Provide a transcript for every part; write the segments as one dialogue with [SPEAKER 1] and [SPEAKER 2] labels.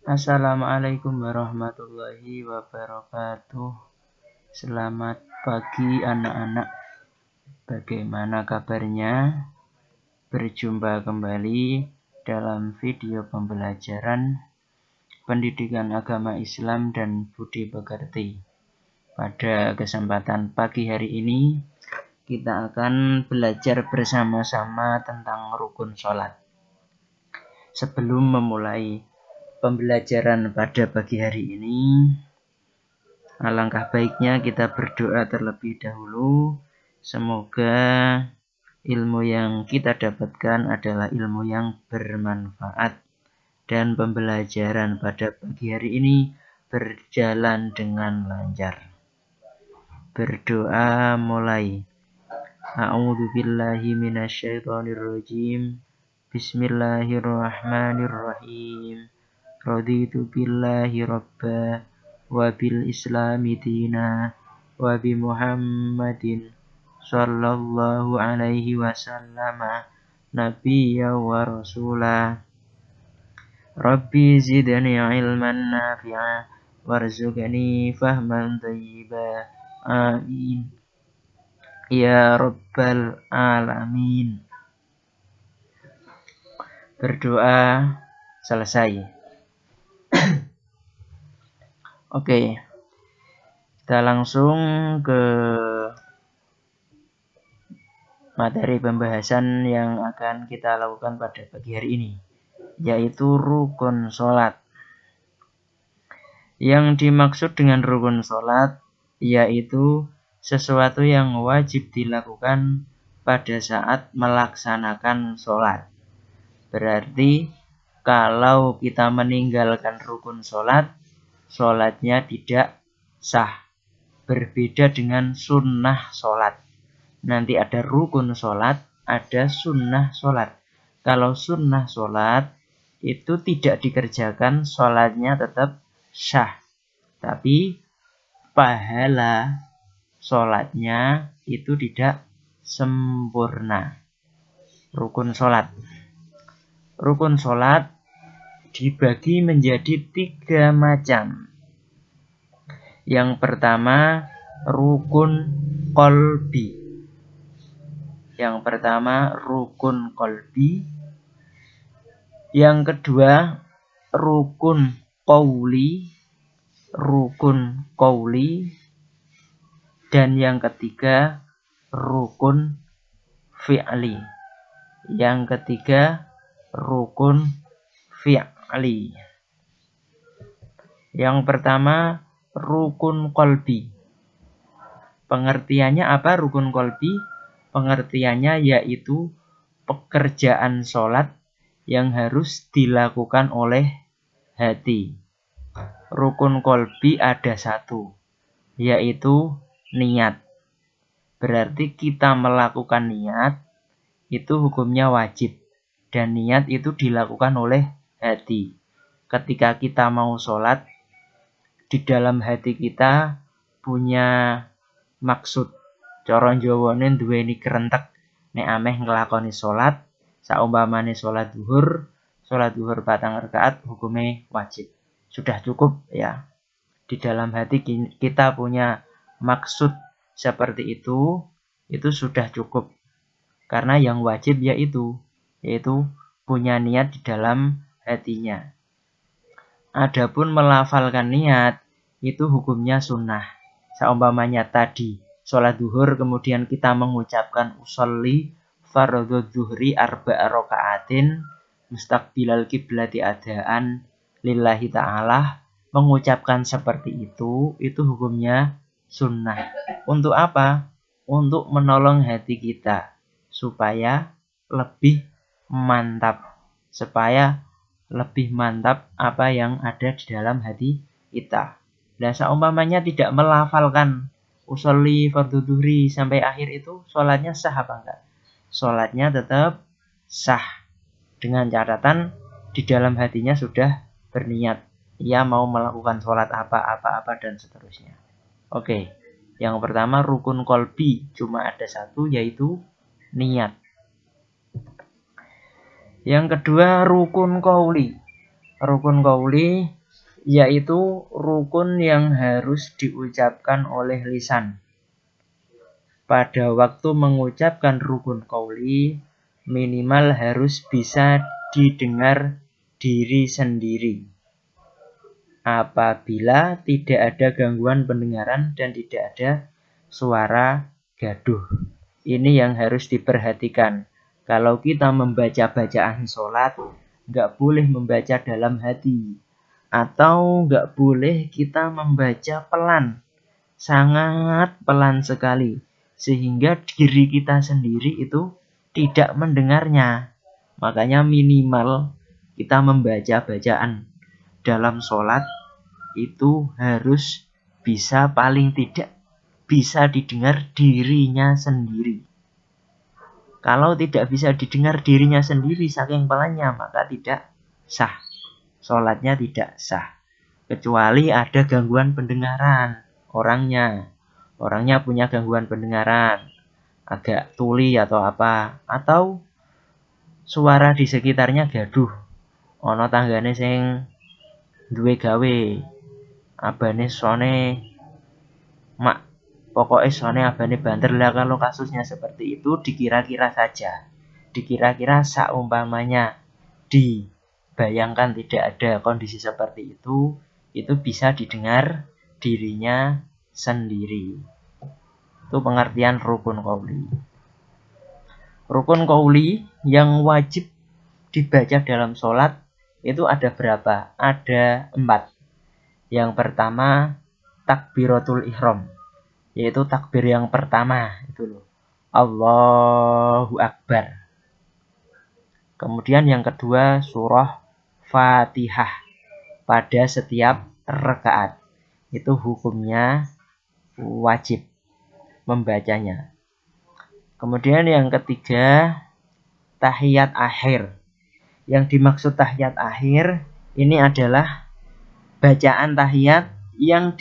[SPEAKER 1] Assalamualaikum warahmatullahi wabarakatuh. Selamat pagi anak-anak. Bagaimana kabarnya? Berjumpa kembali dalam video pembelajaran Pendidikan Agama Islam dan Budi Pekerti. Pada kesempatan pagi hari ini, kita akan belajar bersama-sama tentang rukun sholat. Sebelum memulai pembelajaran pada pagi hari ini, alangkah baiknya kita berdoa terlebih dahulu. Semoga ilmu yang kita dapatkan adalah ilmu yang bermanfaat dan pembelajaran pada pagi hari ini berjalan dengan lancar. Berdoa mulai. A'udzubillahi minasyaitonirrajim. Bismillahirrahmanirrahim. Raditu billahi rabba wa bil islami dina wa bi Muhammadin sallallahu alaihi wasallama nabiyya wa rasulah. Rabbi zidni ilman nafi'a warzuqni fahman thayyiba. Amin ya rabbal alamin. Berdoa selesai. Oke, kita langsung ke materi pembahasan yang akan kita lakukan pada pagi hari ini, yaitu rukun sholat. Yang dimaksud dengan rukun sholat yaitu sesuatu yang wajib dilakukan pada saat melaksanakan sholat. Berarti kalau kita meninggalkan rukun sholat, sholatnya tidak sah. Berbeda dengan sunnah sholat. Nanti ada rukun sholat, ada sunnah sholat. Kalau sunnah sholat itu tidak dikerjakan, sholatnya tetap sah. Tapi pahala sholatnya itu tidak sempurna. Rukun sholat. Rukun sholat dibagi menjadi 3 macam. Yang pertama, rukun qalbi. Yang kedua, rukun qauli. Dan yang ketiga, rukun fi'li. Yang pertama, rukun qalbi. Pengertiannya apa rukun qalbi? Pengertiannya yaitu pekerjaan sholat yang harus dilakukan oleh hati. Rukun qalbi ada 1, yaitu niat. Berarti kita melakukan niat itu hukumnya wajib, dan niat itu dilakukan oleh hati. Ketika kita mau sholat, di dalam hati kita punya maksud. Cara Jawane duweni kerentek nek ameh nglakoni sholat, saumpamane sholat zuhur 4 rakaat hukumnya wajib. Sudah cukup ya. Di dalam hati kita punya maksud seperti itu sudah cukup. Karena yang wajib yaitu punya niat di dalam hatinya. Adapun melafalkan niat itu hukumnya sunnah. Saumpamanya tadi sholat zuhur kemudian kita mengucapkan usolli fardhu zuhri 4 rakaatin mustaqbilal kiblati adaan lillahi ta'ala. Mengucapkan seperti itu hukumnya sunnah. Untuk apa? Untuk menolong hati kita supaya lebih mantap apa yang ada di dalam hati kita. Dan seumpamanya tidak melafalkan usolli fardhu zuhri sampai akhir itu, sholatnya sah apa enggak? Sholatnya tetap sah, dengan catatan di dalam hatinya sudah berniat ia mau melakukan sholat apa dan seterusnya. Oke, yang pertama rukun qalbi cuma ada 1, yaitu niat. Yang kedua rukun qauli. Rukun qauli yaitu rukun yang harus diucapkan oleh lisan. Pada waktu mengucapkan rukun qauli, minimal harus bisa didengar diri sendiri. Apabila tidak ada gangguan pendengaran dan tidak ada suara gaduh. Ini yang harus diperhatikan. Kalau kita membaca bacaan sholat, nggak boleh membaca dalam hati. Atau nggak boleh kita membaca pelan. Sangat pelan sekali. Sehingga diri kita sendiri itu tidak mendengarnya. Makanya minimal kita membaca bacaan dalam sholat itu harus bisa paling tidak bisa didengar dirinya sendiri. Kalau tidak bisa didengar dirinya sendiri saking pelannya, maka tidak sah. Sholatnya tidak sah. Kecuali ada gangguan pendengaran orangnya. Orangnya punya gangguan pendengaran. Agak tuli atau apa. Atau suara di sekitarnya gaduh. Ono tanggane sing duwe gawe. Abane sone mak pokoknya sone abane banter lah. Kalau kasusnya seperti itu dikira-kira saja. Dikira-kira seumpamanya dibayangkan tidak ada kondisi seperti itu bisa didengar dirinya sendiri. Itu pengertian rukun qauli. Rukun qauli yang wajib dibaca dalam sholat itu ada berapa? Ada 4. Yang pertama takbiratul ihram, yaitu takbir yang pertama itu loh. Allahu Akbar. Kemudian yang kedua surah Fatihah pada setiap rakaat. Itu hukumnya wajib membacanya. Kemudian yang ketiga tahiyat akhir. Yang dimaksud tahiyat akhir ini adalah bacaan tahiyat yang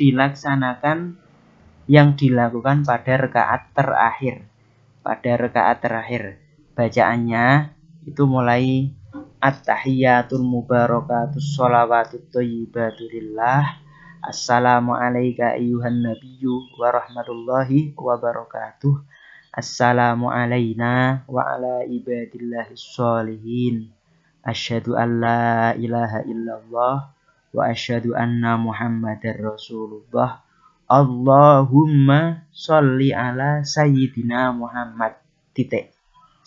[SPEAKER 1] dilakukan pada rakaat terakhir. Pada rakaat terakhir bacaannya itu mulai at-tahiyatul mubarakatus sholawatut thayyibatu lillah. Assalamu alayka ayyuhan nabiyyu wa rahmatullahi wa barakatuh. Assalamu alayna wa ala ibadillahis sholihin. Asyhadu an la ilaha illallah wa asyhadu anna Muhammadar Rasulullah. Allahumma sholli ala sayyidina Muhammad. Titik.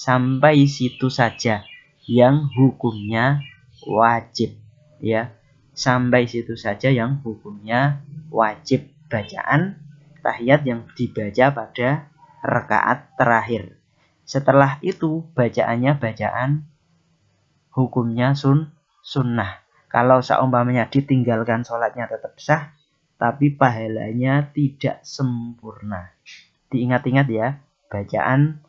[SPEAKER 1] Sampai situ saja yang hukumnya wajib, ya. Sampai situ saja yang hukumnya wajib bacaan tahiyat yang dibaca pada rakaat terakhir. Setelah itu bacaannya bacaan hukumnya sunnah. Kalau seumpamanya ditinggalkan sholatnya tetap sah, tapi pahalanya tidak sempurna. Diingat-ingat ya, bacaan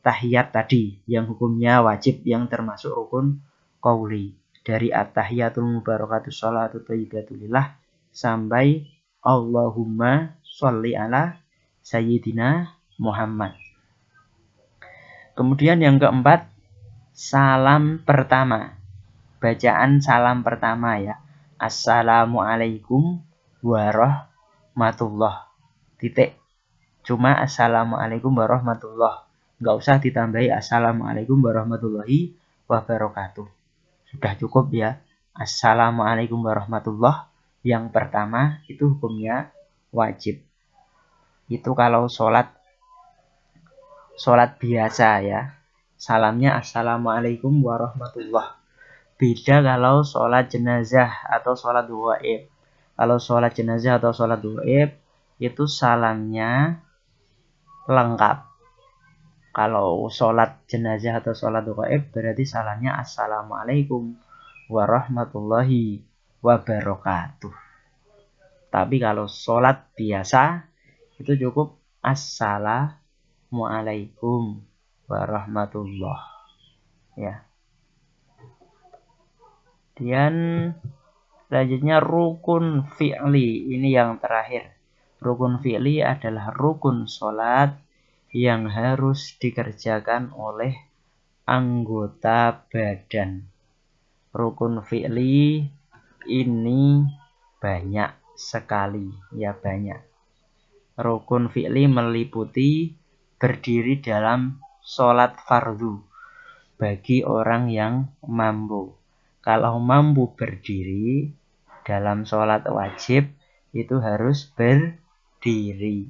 [SPEAKER 1] tahiyat tadi yang hukumnya wajib yang termasuk rukun qauli. Dari at-tahiyatul mubarakatus sholatu thayyibatulillah sampai Allahumma sholli ala sayyidina Muhammad. Kemudian yang keempat, salam pertama. Bacaan salam pertama ya. Assalamualaikum warahmatullah. Titik. Cuma assalamualaikum warahmatullah. Nggak usah ditambahi assalamualaikum warahmatullahi wabarakatuh. Sudah cukup ya. Assalamualaikum warahmatullah. Yang pertama itu hukumnya wajib. Itu kalau sholat biasa ya. Salamnya assalamualaikum warahmatullah. Beda kalau sholat jenazah atau sholat gaib. Kalau sholat jenazah atau sholat gaib itu salamnya lengkap. Kalau sholat jenazah atau sholat gaib berarti salamnya assalamualaikum warahmatullahi wabarakatuh. Tapi kalau sholat biasa itu cukup assalamualaikum warahmatullah. Ya. Kemudian selanjutnya rukun fi'li. Ini yang terakhir. Rukun fi'li adalah rukun sholat yang harus dikerjakan oleh anggota badan. Rukun fi'li ini banyak sekali, ya banyak. Rukun fi'li meliputi berdiri dalam sholat fardu bagi orang yang mampu. Kalau mampu berdiri dalam sholat wajib itu harus berdiri.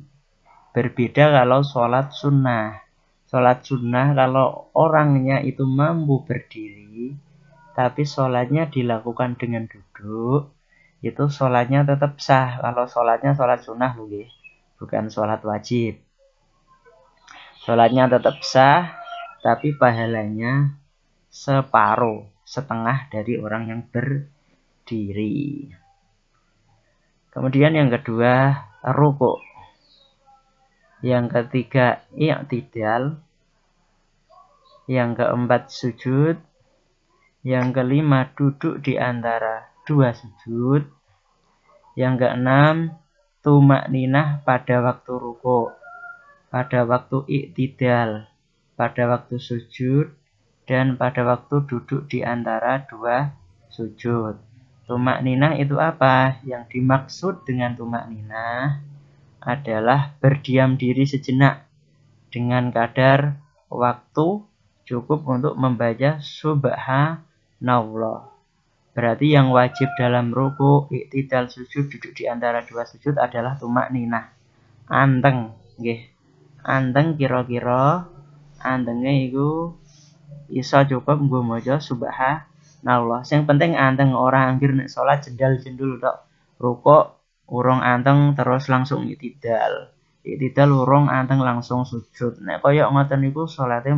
[SPEAKER 1] Berbeda kalau sholat sunnah. Sholat sunnah kalau orangnya itu mampu berdiri, tapi sholatnya dilakukan dengan duduk, itu sholatnya tetap sah. Kalau sholatnya sholat sunnah, bukan sholat wajib. Sholatnya tetap sah, tapi pahalanya separuh, setengah dari orang yang berdiri. Kemudian yang kedua, ruku'. Yang ketiga, i'tidal. Yang keempat, sujud. Yang kelima, duduk di antara dua sujud. Yang keenam, tumakninah pada waktu ruku', pada waktu i'tidal, pada waktu sujud, dan pada waktu duduk di antara dua sujud. Tumakninah itu apa? Yang dimaksud dengan tumakninah adalah berdiam diri sejenak dengan kadar waktu cukup untuk membaca subhanallah. Berarti yang wajib dalam ruku', i'tidal, sujud, duduk di antara dua sujud adalah tumakninah. Anteng, nggih. Anteng kira-kira antenge iku iso cukup nggo maca subhanallah. Sing penting anteng, ora anggere nek salat jendal-jendul tok. Ruku' urung anteng terus langsung i'tidal. I'tidal urung anteng langsung sujud. Nek kaya ngoten niku salate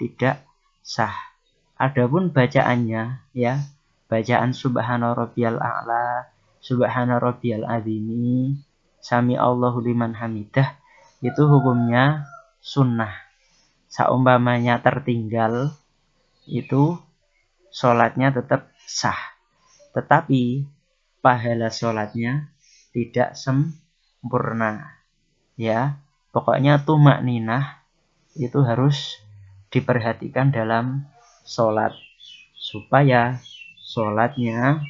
[SPEAKER 1] tidak sah. Adapun bacaannya, ya, bacaan subhana rabbiyal a'la, subhana rabbiyal azimi, sami Allahu liman hamidah, itu hukumnya sunnah. Saumpamanya tertinggal, itu sholatnya tetap sah. Tetapi pahala sholatnya tidak sempurna. Ya, pokoknya tumakninah itu harus diperhatikan dalam sholat supaya sholatnya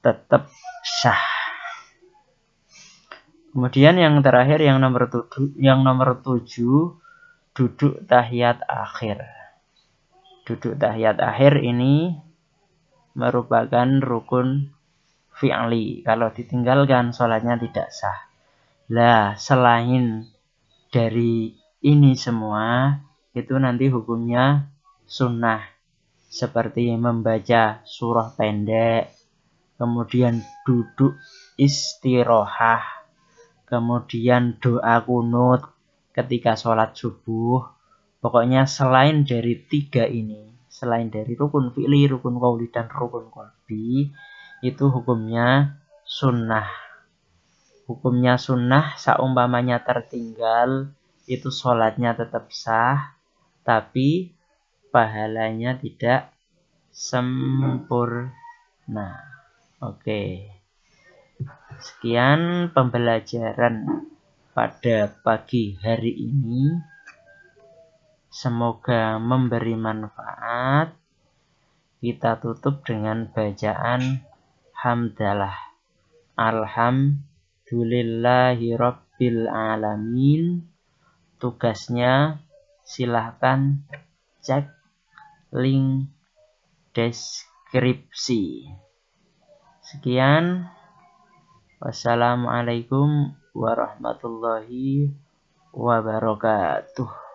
[SPEAKER 1] tetap sah. Kemudian yang terakhir, yang nomor 7, duduk tahiyat akhir. Duduk tahiyat akhir ini merupakan rukun fi'li. Kalau ditinggalkan sholatnya tidak sah. Lah, selain dari ini semua, itu nanti hukumnya sunnah. Seperti membaca surah pendek, kemudian duduk istirahah, kemudian doa kunut ketika sholat subuh. Pokoknya selain dari 3 ini, selain dari rukun fi'li, rukun qauli, dan rukun qalbi, itu hukumnya sunnah. Hukumnya sunnah, saumpamanya tertinggal, itu sholatnya tetap sah, tapi pahalanya tidak sempurna. Oke. Sekian pembelajaran pada pagi hari ini. Semoga memberi manfaat. Kita tutup dengan bacaan hamdalah. Alhamdulillahirabbil alamin. Tugasnya silahkan cek link deskripsi. Sekian. Wassalamualaikum warahmatullahi wabarakatuh.